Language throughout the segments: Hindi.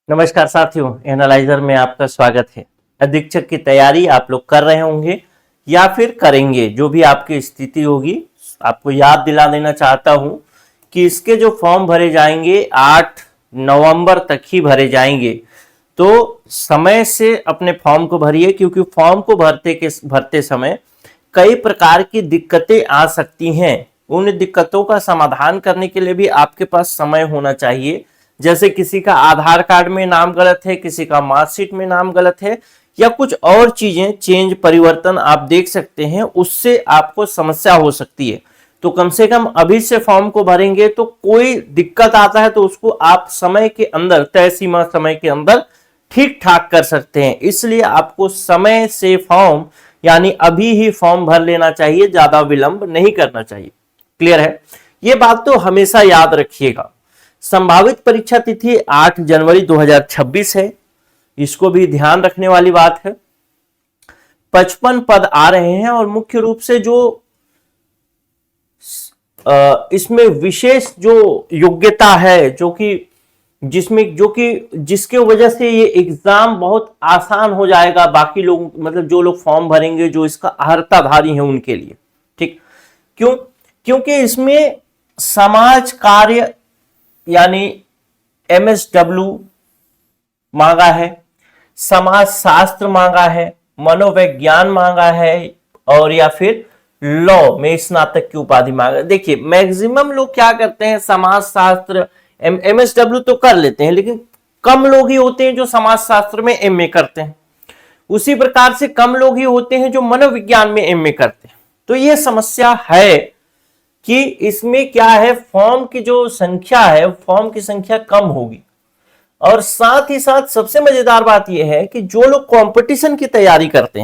नमस्कार साथियों, एनालाइजर में आपका स्वागत है। अधीक्षक की तैयारी आप लोग कर रहे होंगे या फिर करेंगे, जो भी आपकी स्थिति होगी। आपको याद दिला देना चाहता हूं कि इसके जो फॉर्म भरे जाएंगे 8 नवंबर तक ही भरे जाएंगे, तो समय से अपने फॉर्म को भरिए, क्योंकि फॉर्म को भरते समय कई प्रकार की दिक्कतें आ सकती हैं। उन दिक्कतों का समाधान करने के लिए भी आपके पास समय होना चाहिए। जैसे किसी का आधार कार्ड में नाम गलत है, किसी का मार्कशीट में नाम गलत है, या कुछ और चीजें चेंज परिवर्तन आप देख सकते हैं, उससे आपको समस्या हो सकती है। तो कम से कम अभी से फॉर्म को भरेंगे तो कोई दिक्कत आता है तो उसको आप समय के अंदर, तय सीमा समय के अंदर ठीक ठाक कर सकते हैं। इसलिए आपको समय से फॉर्म यानी अभी ही फॉर्म भर लेना चाहिए, ज्यादा विलंब नहीं करना चाहिए। क्लियर है? ये बात तो हमेशा याद रखिएगा। संभावित परीक्षा तिथि 8 जनवरी 2026 है, इसको भी ध्यान रखने वाली बात है। 55 पद आ रहे हैं और मुख्य रूप से जो इसमें विशेष जो योग्यता है, जिसके वजह से ये एग्जाम बहुत आसान हो जाएगा बाकी लोग, मतलब जो लोग फॉर्म भरेंगे, जो इसका अर्हताधारी है उनके लिए। ठीक क्यों? क्योंकि इसमें समाज कार्य यानी MSW मांगा है, समाज शास्त्र मांगा है, मनोविज्ञान मांगा है, और या फिर लॉ में स्नातक की उपाधि मांगा। देखिए मैक्सिमम लोग क्या करते हैं, समाज शास्त्र MSW तो कर लेते हैं, लेकिन कम लोग ही होते हैं जो समाज शास्त्र में MA करते हैं। उसी प्रकार से कम लोग ही होते हैं जो मनोविज्ञान में MA करते हैं। तो यह समस्या है कि इसमें क्या है, फॉर्म की जो संख्या है, फॉर्म की संख्या कम होगी। और साथ ही साथ सबसे मजेदार बात यह है कि जो लोग कंपटीशन की तैयारी करते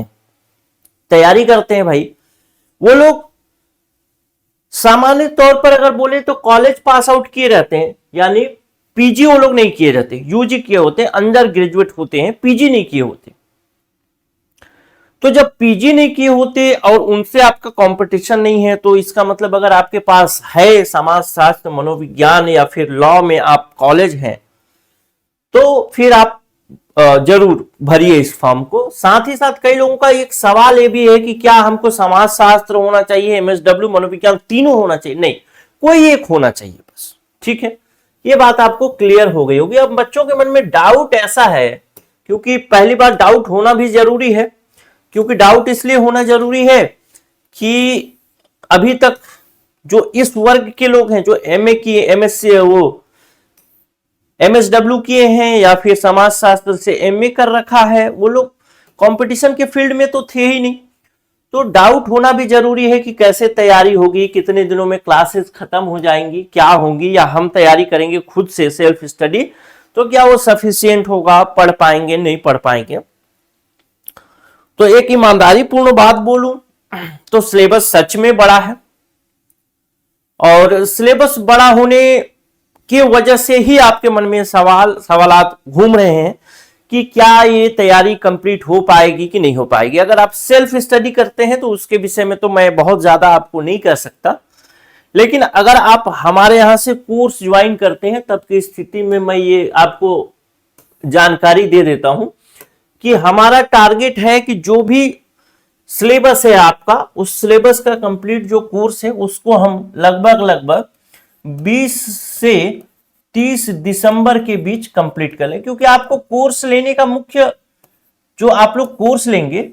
हैं भाई, वो लोग सामान्य तौर पर अगर बोले तो कॉलेज पास आउट किए रहते हैं, यानी पीजी वो लोग नहीं किए रहते, यूजी किए होते हैं, अंडर ग्रेजुएट होते हैं, पीजी नहीं किए होते। तो जब पीजी नहीं किए होते और उनसे आपका कंपटीशन नहीं है, तो इसका मतलब अगर आपके पास है समाज शास्त्र, मनोविज्ञान या फिर लॉ में आप कॉलेज हैं, तो फिर आप जरूर भरिए इस फॉर्म को। साथ ही साथ कई लोगों का एक सवाल ये भी है कि क्या हमको समाज शास्त्र होना चाहिए, MSW, मनोविज्ञान तीनों होना चाहिए? नहीं, कोई एक होना चाहिए बस। ठीक है, ये बात आपको क्लियर हो गई होगी। अब बच्चों के मन में डाउट ऐसा है, क्योंकि पहली बार डाउट होना भी जरूरी है, क्योंकि डाउट इसलिए होना जरूरी है कि अभी तक जो इस वर्ग के लोग हैं, जो MA किए, MSc वो MSW किए हैं या फिर समाज शास्त्र से MA कर रखा है, वो लोग कंपटीशन के फील्ड में तो थे ही नहीं। तो डाउट होना भी जरूरी है कि कैसे तैयारी होगी, कितने दिनों में क्लासेस खत्म हो जाएंगी, क्या होंगी, या हम तैयारी करेंगे खुद से सेल्फ स्टडी, तो क्या वो सफिशिएंट होगा, पढ़ पाएंगे नहीं पढ़ पाएंगे। तो एक ईमानदारी पूर्ण बात बोलूं तो सिलेबस सच में बड़ा है, और सिलेबस बड़ा होने की वजह से ही आपके मन में सवालात घूम रहे हैं कि क्या ये तैयारी कंप्लीट हो पाएगी कि नहीं हो पाएगी। अगर आप सेल्फ स्टडी करते हैं तो उसके विषय में तो मैं बहुत ज्यादा आपको नहीं कह सकता, लेकिन अगर आप हमारे यहां से कोर्स ज्वाइन करते हैं तब की स्थिति में मैं ये आपको जानकारी दे देता हूं कि हमारा टारगेट है कि जो भी सिलेबस है आपका, उस सिलेबस का कंप्लीट जो कोर्स है उसको हम लगभग 20 से 30 दिसंबर के बीच कंप्लीट कर लें। क्योंकि आपको कोर्स लेने का मुख्य, जो आप लोग कोर्स लेंगे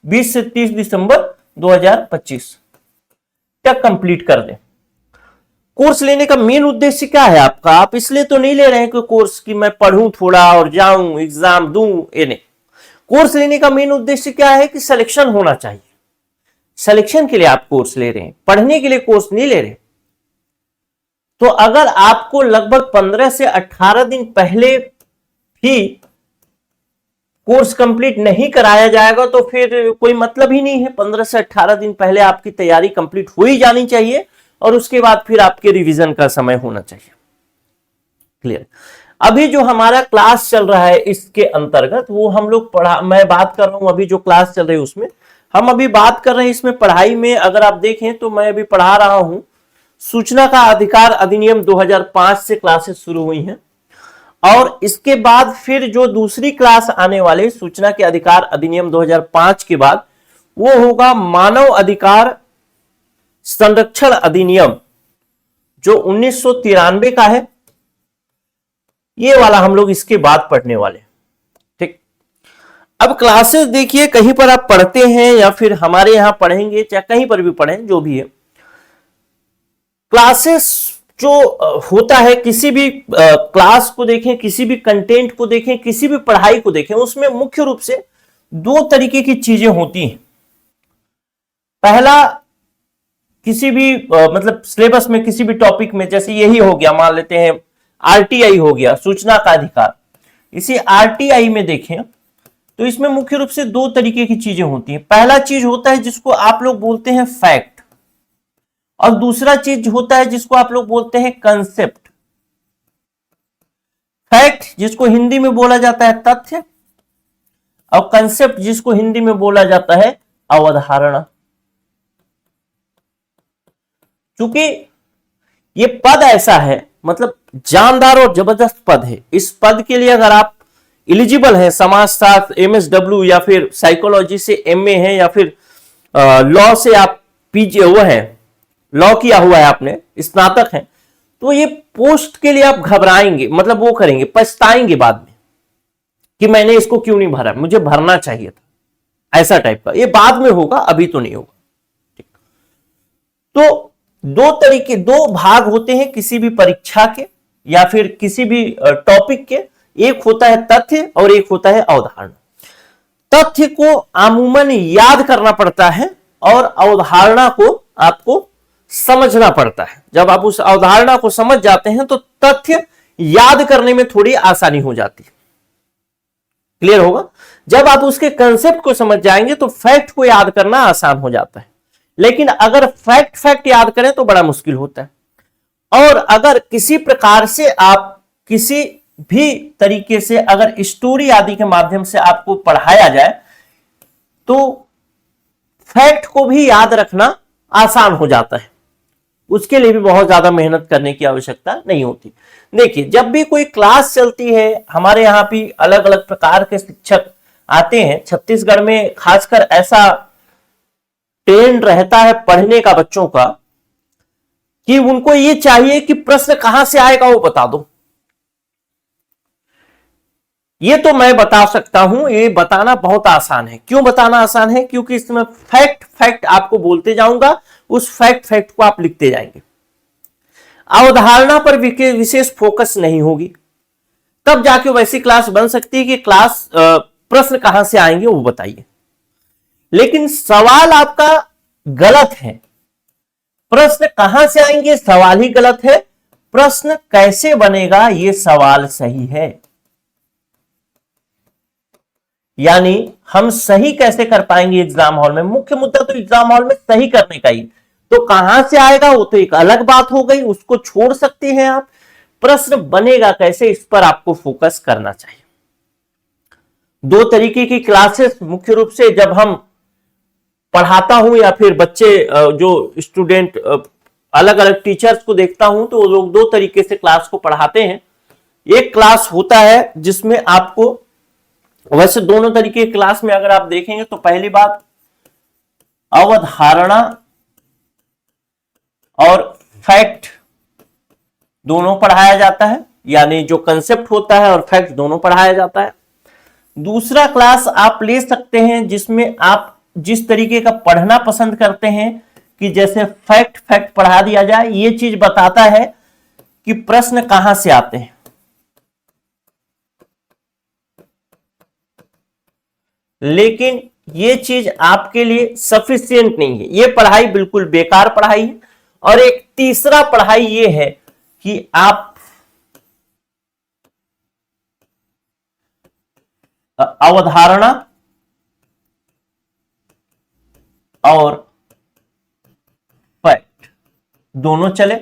20 से 30 दिसंबर 2025 तक कंप्लीट कर दें। कोर्स लेने का मेन उद्देश्य क्या है आपका? आप इसलिए तो नहीं ले रहे हैं कि कोर्स की मैं पढ़ूं थोड़ा और जाऊं एग्जाम दूं, ये नहीं। कोर्स लेने का मेन उद्देश्य क्या है कि सिलेक्शन होना चाहिए। सिलेक्शन के लिए आप कोर्स ले रहे हैं, पढ़ने के लिए कोर्स नहीं ले रहे। तो अगर आपको लगभग 15 से 18 दिन पहले ही कोर्स कंप्लीट नहीं कराया जाएगा तो फिर कोई मतलब ही नहीं है। 15 से 18 दिन पहले आपकी तैयारी कंप्लीट हो ही जानी चाहिए, और उसके बाद फिर आपके रिवीजन का समय होना चाहिए। क्लियर? अभी जो हमारा क्लास चल रहा है इसके अंतर्गत, वो हम लोग मैं बात कर रहा हूं, अभी जो क्लास चल रही है उसमें हम अभी बात कर रहे हैं। इसमें पढ़ाई में अगर आप देखें तो मैं अभी पढ़ा रहा हूं सूचना का अधिकार अधिनियम 2005 से क्लासेस शुरू हुई हैं, और इसके बाद फिर जो दूसरी क्लास आने वाले सूचना के अधिकार अधिनियम 2005 के बाद वो होगा मानव अधिकार संरक्षण अधिनियम जो 1993 का है। ये वाला हम लोग इसके बाद पढ़ने वाले। ठीक, अब क्लासेस देखिए, कहीं पर आप पढ़ते हैं या फिर हमारे यहां पढ़ेंगे, चाहे कहीं पर भी पढ़ें, जो भी है, क्लासेस जो होता है, किसी भी क्लास को देखें, किसी भी कंटेंट को देखें, किसी भी पढ़ाई को देखें, उसमें मुख्य रूप से दो तरीके की चीजें होती हैं। पहला, किसी भी मतलब सिलेबस में किसी भी टॉपिक में, जैसे यही हो गया, मान लेते हैं आरटीआई हो गया, सूचना का अधिकार। इसी आरटीआई में देखें तो इसमें मुख्य रूप से दो तरीके की चीजें होती हैं। पहला चीज होता है जिसको आप लोग बोलते हैं फैक्ट, और दूसरा चीज होता है जिसको आप लोग बोलते हैं कंसेप्ट। फैक्ट जिसको हिंदी में बोला जाता है तथ्य, और कंसेप्ट जिसको हिंदी में बोला जाता है अवधारणा। क्योंकि ये पद ऐसा है, मतलब जानदार और जबरदस्त पद है। इस पद के लिए अगर आप एलिजिबल हैं, समाजशास्त्र, एमएसडब्ल्यू या फिर साइकोलॉजी से एमए है, या फिर लॉ से आप पीजी वो है, लॉ किया हुआ है आपने, स्नातक हैं, तो ये पोस्ट के लिए आप घबराएंगे, मतलब वो करेंगे, पछताएंगे बाद में कि मैंने इसको क्यों नहीं भरा, मुझे भरना चाहिए था, ऐसा टाइप का। ये बाद में होगा, अभी तो नहीं होगा। ठीक, तो दो तरीके, दो भाग होते हैं किसी भी परीक्षा के या फिर किसी भी टॉपिक के। एक होता है तथ्य और एक होता है अवधारणा। तथ्य को अमूमन याद करना पड़ता है और अवधारणा को आपको समझना पड़ता है। जब आप उस अवधारणा को समझ जाते हैं तो तथ्य याद करने में थोड़ी आसानी हो जाती है। क्लियर होगा? जब आप उसके कंसेप्ट को समझ जाएंगे तो फैक्ट को याद करना आसान हो जाता है। लेकिन अगर फैक्ट याद करें तो बड़ा मुश्किल होता है। और अगर किसी प्रकार से आप किसी भी तरीके से अगर स्टोरी आदि के माध्यम से आपको पढ़ाया जाए तो फैक्ट को भी याद रखना आसान हो जाता है। उसके लिए भी बहुत ज्यादा मेहनत करने की आवश्यकता नहीं होती। देखिए, जब भी कोई क्लास चलती है, हमारे यहां भी अलग अलग प्रकार के शिक्षक आते हैं। छत्तीसगढ़ में खासकर ऐसा ट्रेंड रहता है पढ़ने का बच्चों का कि उनको ये चाहिए कि प्रश्न कहां से आएगा वो बता दो। ये तो मैं बता सकता हूं, ये बताना बहुत आसान है। क्यों बताना आसान है? क्योंकि इसमें फैक्ट आपको बोलते जाऊंगा, उस फैक्ट को आप लिखते जाएंगे। अवधारणा पर विशेष फोकस नहीं होगी, तब जाके वैसी क्लास बन सकती है कि क्लास प्रश्न कहां से आएंगे वो बताइए। लेकिन सवाल आपका गलत है। प्रश्न कहां से आएंगे सवाल ही गलत है, प्रश्न कैसे बनेगा ये सवाल सही है। यानी हम सही कैसे कर पाएंगे एग्जाम हॉल में? मुख्य मुद्दा तो एग्जाम हॉल में सही करने का ही। तो कहां से आएगा वो तो एक अलग बात हो गई, उसको छोड़ सकते हैं आप। प्रश्न बनेगा कैसे, इस पर आपको फोकस करना चाहिए। दो तरीके की क्लासेस मुख्य रूप से जब हम पढ़ाता हूं या फिर बच्चे जो स्टूडेंट अलग अलग टीचर्स को देखता हूं तो वो लोग दो तरीके से क्लास को पढ़ाते हैं। एक क्लास होता है जिसमें आपको, वैसे दोनों तरीके की क्लास में अगर आप देखेंगे तो पहली बात अवधारणा और फैक्ट दोनों पढ़ाया जाता है, यानी जो कंसेप्ट होता है और फैक्ट दोनों पढ़ाया जाता है। दूसरा क्लास आप ले सकते हैं जिसमें आप जिस तरीके का पढ़ना पसंद करते हैं कि जैसे फैक्ट पढ़ा दिया जाए, ये चीज बताता है कि प्रश्न कहां से आते हैं। लेकिन ये चीज आपके लिए सफिशिएंट नहीं है, ये पढ़ाई बिल्कुल बेकार पढ़ाई है। और एक तीसरा पढ़ाई ये है कि आप अवधारणा और फैक्ट दोनों चले।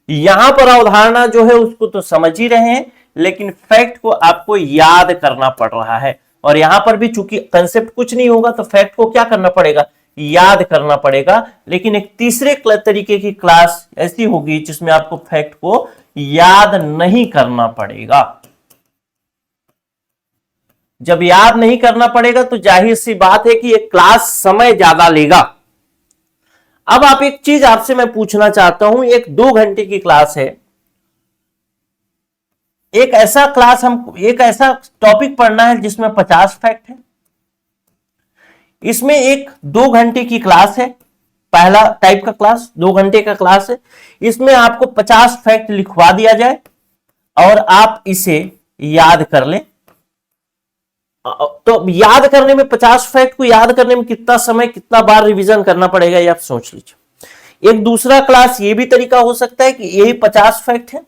यहां पर अवधारणा जो है उसको तो समझ ही रहे हैं, लेकिन फैक्ट को आपको याद करना पड़ रहा है। और यहां पर भी चूंकि कंसेप्ट कुछ नहीं होगा तो फैक्ट को क्या करना पड़ेगा, याद करना पड़ेगा। लेकिन एक तीसरे तरीके की क्लास ऐसी होगी जिसमें आपको फैक्ट को याद नहीं करना पड़ेगा। जब याद नहीं करना पड़ेगा तो जाहिर सी बात है कि एक क्लास समय ज्यादा लेगा। अब आप एक चीज आपसे मैं पूछना चाहता हूं, एक 2 घंटे की क्लास है, एक ऐसा टॉपिक पढ़ना है जिसमें 50 फैक्ट है। इसमें एक 2 घंटे की क्लास है, पहला टाइप का क्लास 2 घंटे का क्लास है, इसमें आपको 50 फैक्ट लिखवा दिया जाए और आप इसे याद कर लें। तो याद करने में 50 फैक्ट को याद करने में कितना समय, कितना बार रिवीजन करना पड़ेगा, ये आप सोच लीजिए। एक दूसरा क्लास ये भी तरीका हो सकता है कि यही 50 फैक्ट है,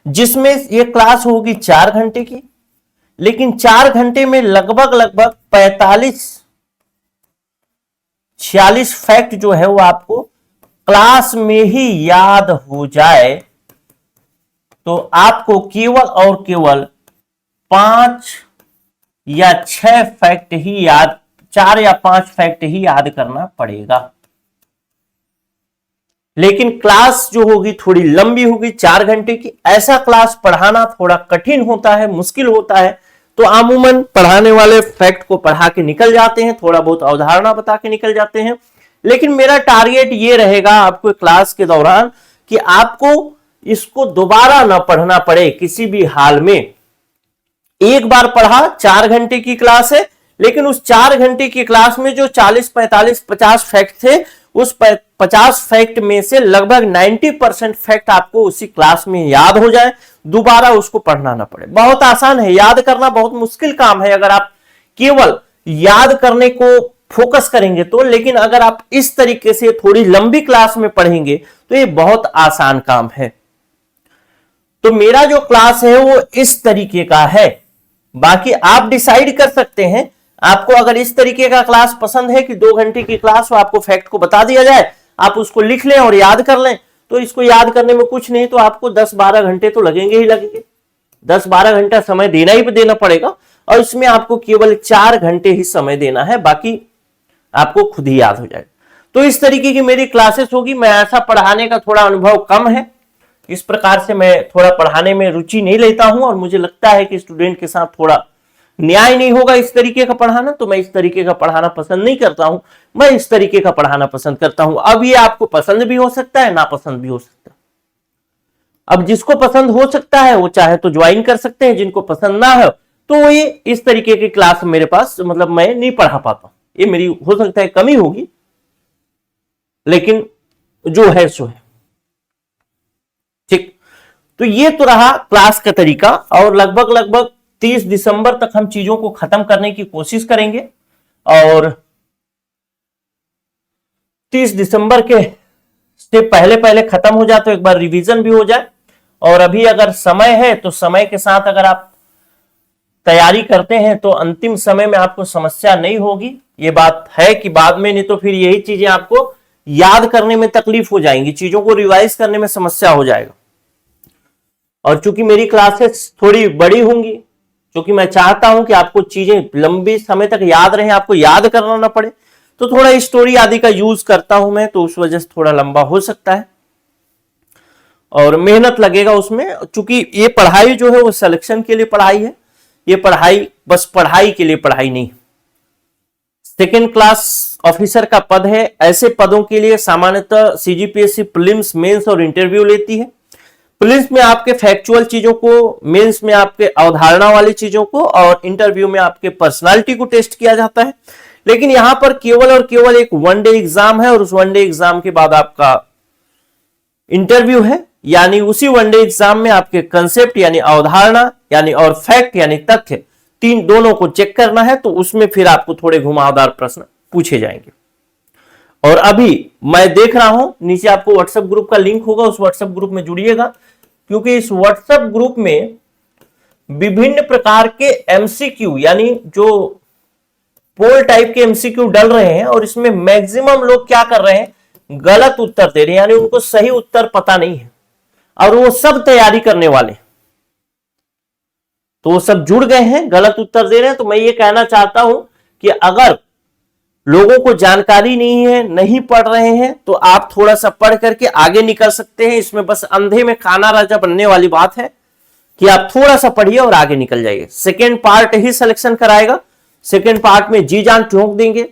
जिसमें ये क्लास होगी 4 घंटे की, लेकिन 4 घंटे में लगभग 45-46 फैक्ट जो है वो आपको क्लास में ही याद हो जाए, तो आपको केवल और केवल 5 या 6 फैक्ट ही याद, 4 या 5 फैक्ट ही याद करना पड़ेगा। लेकिन क्लास जो होगी थोड़ी लंबी होगी, 4 घंटे की। ऐसा क्लास पढ़ाना थोड़ा कठिन होता है, मुश्किल होता है, तो अमूमन पढ़ाने वाले फैक्ट को पढ़ा के निकल जाते हैं, थोड़ा बहुत अवधारणा बता के निकल जाते हैं। लेकिन मेरा टारगेट ये रहेगा आपको क्लास के दौरान कि आपको इसको दोबारा ना पढ़ना पड़े किसी भी हाल में। एक बार पढ़ा, 4 घंटे की क्लास है, लेकिन उस 4 घंटे की क्लास में जो 40, 45, 50 फैक्ट थे, उस 50 फैक्ट में से लगभग 90% फैक्ट आपको उसी क्लास में याद हो जाए, दोबारा उसको पढ़ना ना पड़े। बहुत आसान है, याद करना बहुत मुश्किल काम है अगर आप केवल याद करने को फोकस करेंगे तो। लेकिन अगर आप इस तरीके से थोड़ी लंबी क्लास में पढ़ेंगे तो ये बहुत आसान काम है। तो मेरा जो क्लास है वो इस तरीके का है, बाकी आप डिसाइड कर सकते हैं। आपको अगर इस तरीके का क्लास पसंद है कि 2 घंटे की क्लास हो, आपको फैक्ट को बता दिया जाए, आप उसको लिख लें और याद कर लें, तो इसको याद करने में कुछ नहीं तो आपको 10-12 घंटे तो लगेंगे ही लगेंगे। 10-12 घंटा समय देना ही देना पड़ेगा, और इसमें आपको केवल 4 घंटे ही समय देना है, बाकी आपको खुद ही याद हो जाएगा। तो इस तरीके की मेरी क्लासेस होगी। मैं ऐसा पढ़ाने का थोड़ा अनुभव कम है, इस प्रकार से मैं थोड़ा पढ़ाने में रुचि नहीं लेता हूं, और मुझे लगता है कि स्टूडेंट के साथ थोड़ा न्याय नहीं होगा इस तरीके का पढ़ाना, तो मैं इस तरीके का पढ़ाना पसंद नहीं करता हूं। मैं इस तरीके का पढ़ाना पसंद करता हूं। अब ये आपको पसंद भी हो सकता है, नापसंद भी हो सकता है। अब जिसको पसंद हो सकता है वो चाहे तो ज्वाइन कर सकते हैं, जिनको पसंद ना हो तो ये इस तरीके की क्लास मेरे पास मतलब मैं नहीं पढ़ा पाता, ये मेरी हो सकता है कमी होगी, लेकिन जो है सो है। ठीक, तो ये तो रहा क्लास का तरीका, और लगभग 30 दिसंबर तक हम चीजों को खत्म करने की कोशिश करेंगे, और 30 दिसंबर के से पहले खत्म हो जाए तो एक बार रिवीजन भी हो जाए। और अभी अगर समय है तो समय के साथ अगर आप तैयारी करते हैं तो अंतिम समय में आपको समस्या नहीं होगी। ये बात है कि बाद में नहीं तो फिर यही चीजें आपको याद करने में तकलीफ हो जाएंगी, चीजों को रिवाइज करने में समस्या हो जाएगा। और चूंकि मेरी क्लासेस थोड़ी बड़ी होंगी, क्योंकि मैं चाहता हूं कि आपको चीजें लंबे समय तक याद रहें, आपको याद करना ना पड़े, तो थोड़ा स्टोरी आदि का यूज करता हूं मैं, तो उस वजह से थोड़ा लंबा हो सकता है और मेहनत लगेगा उसमें। चूंकि ये पढ़ाई जो है वो सिलेक्शन के लिए पढ़ाई है, ये पढ़ाई बस पढ़ाई के लिए पढ़ाई नहीं। सेकेंड क्लास ऑफिसर का पद है, ऐसे पदों के लिए सामान्यतः सीजीपीएससी प्रीलिम्स, मेंस और इंटरव्यू लेती है। प्रीलिम्स में आपके फैक्चुअल चीजों को, मेंस में आपके अवधारणा वाली चीजों को, और इंटरव्यू में आपके पर्सनालिटी को टेस्ट किया जाता है। लेकिन यहां पर केवल और केवल एक 1 डे एग्जाम है, और उस 1 डे एग्जाम के बाद आपका इंटरव्यू है, यानी उसी 1 डे एग्जाम में आपके कंसेप्ट यानी अवधारणा यानी और फैक्ट यानी तथ्य, तीन दोनों को चेक करना है। तो उसमें फिर आपको थोड़े घुमावदार प्रश्न पूछे जाएंगे। और अभी मैं देख रहा हूं नीचे आपको व्हाट्सएप ग्रुप का लिंक होगा, उस व्हाट्सएप ग्रुप में जुड़िएगा, क्योंकि इस व्हाट्सएप ग्रुप में विभिन्न प्रकार के एमसीक्यू यानी जो पोल टाइप के एमसीक्यू डल रहे हैं, और इसमें मैक्सिमम लोग क्या कर रहे हैं, गलत उत्तर दे रहे हैं, यानी उनको सही उत्तर पता नहीं है, और वो सब तैयारी करने वाले, तो वो सब जुड़ गए हैं, गलत उत्तर दे रहे हैं। तो मैं ये कहना चाहता हूं कि अगर लोगों को जानकारी नहीं है, नहीं पढ़ रहे हैं, तो आप थोड़ा सा पढ़ करके आगे निकल सकते हैं। इसमें बस अंधे में काना राजा बनने वाली बात है कि आप थोड़ा सा पढ़िए और आगे निकल जाइए। सेकेंड पार्ट ही सिलेक्शन कराएगा, सेकेंड पार्ट में जी जान ठोक देंगे।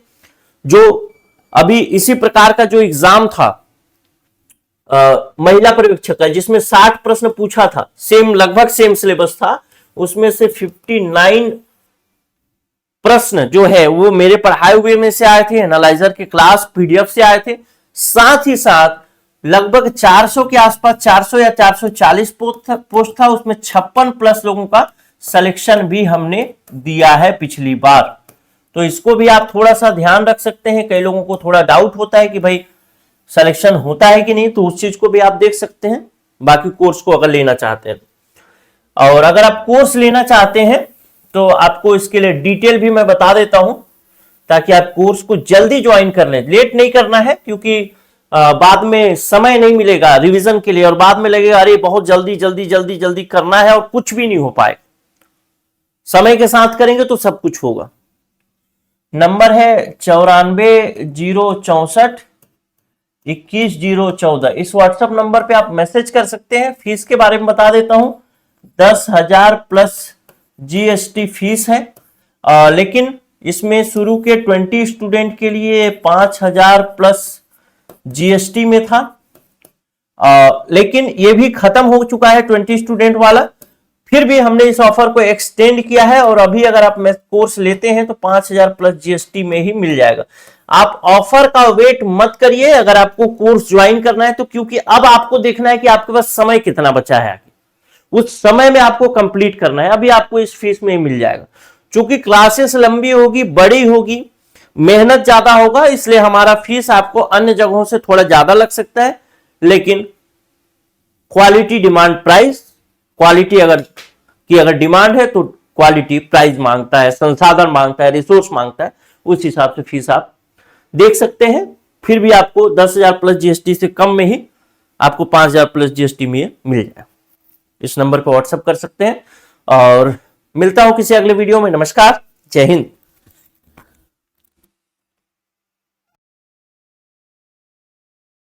जो अभी इसी प्रकार का जो एग्जाम था महिला पर्यवेक्षक का, जिसमें 60 प्रश्न पूछा था, सेम लगभग सेम सिलेबस था, उसमें से 59 प्रश्न जो है वो मेरे पढ़ाए हुए में से आए थे, एनालाइजर के क्लास पीडीएफ से आए थे। साथ ही साथ लगभग 400 के आसपास, 400 या 440 पोस्ट था, उसमें 56 प्लस लोगों का सिलेक्शन भी हमने दिया है पिछली बार। तो इसको भी आप थोड़ा सा ध्यान रख सकते हैं। कई लोगों को थोड़ा डाउट होता है कि भाई सिलेक्शन होता है कि नहीं, तो उस चीज को भी आप देख सकते हैं, बाकी कोर्स को अगर लेना चाहते हैं। और अगर आप कोर्स लेना चाहते हैं तो आपको इसके लिए डिटेल भी मैं बता देता हूं, ताकि आप कोर्स को जल्दी ज्वाइन कर लें। लेट नहीं करना है, क्योंकि बाद में समय नहीं मिलेगा रिवीजन के लिए, और बाद में लगेगा अरे बहुत जल्दी जल्दी जल्दी जल्दी करना है, और कुछ भी नहीं हो पाएगा। समय के साथ करेंगे तो सब कुछ होगा। नंबर है 94,064,21,014। इस व्हाट्सएप नंबर पे आप मैसेज कर सकते हैं। फीस के बारे में बता देता हूं, 10,000 प्लस जीएसटी फीस है, लेकिन इसमें शुरू के 20 स्टूडेंट के लिए 5,000 प्लस जीएसटी में था, लेकिन ये भी खत्म हो चुका है 20 स्टूडेंट वाला। फिर भी हमने इस ऑफर को एक्सटेंड किया है, और अभी अगर आप कोर्स लेते हैं तो 5,000 प्लस जीएसटी में ही मिल जाएगा। आप ऑफर का वेट मत करिए अगर आपको कोर्स ज्वाइन करना है तो, क्योंकि अब आपको देखना है कि आपके पास समय कितना बचा है, उस समय में आपको कंप्लीट करना है। अभी आपको इस फीस में ही मिल जाएगा। चूंकि क्लासेस लंबी होगी, बड़ी होगी, मेहनत ज्यादा होगा, इसलिए हमारा फीस आपको अन्य जगहों से थोड़ा ज्यादा लग सकता है, लेकिन क्वालिटी डिमांड प्राइस, क्वालिटी अगर डिमांड है तो क्वालिटी प्राइस मांगता है, संसाधन मांगता है, रिसोर्स मांगता है, उस हिसाब से फीस आप देख सकते हैं। फिर भी आपको 10,000 प्लस जीएसटी से कम में ही आपको 5,000 प्लस जीएसटी में मिल जाए। इस नंबर पर व्हाट्सएप कर सकते हैं, और मिलता हूं किसी अगले वीडियो में। नमस्कार, जय हिंद।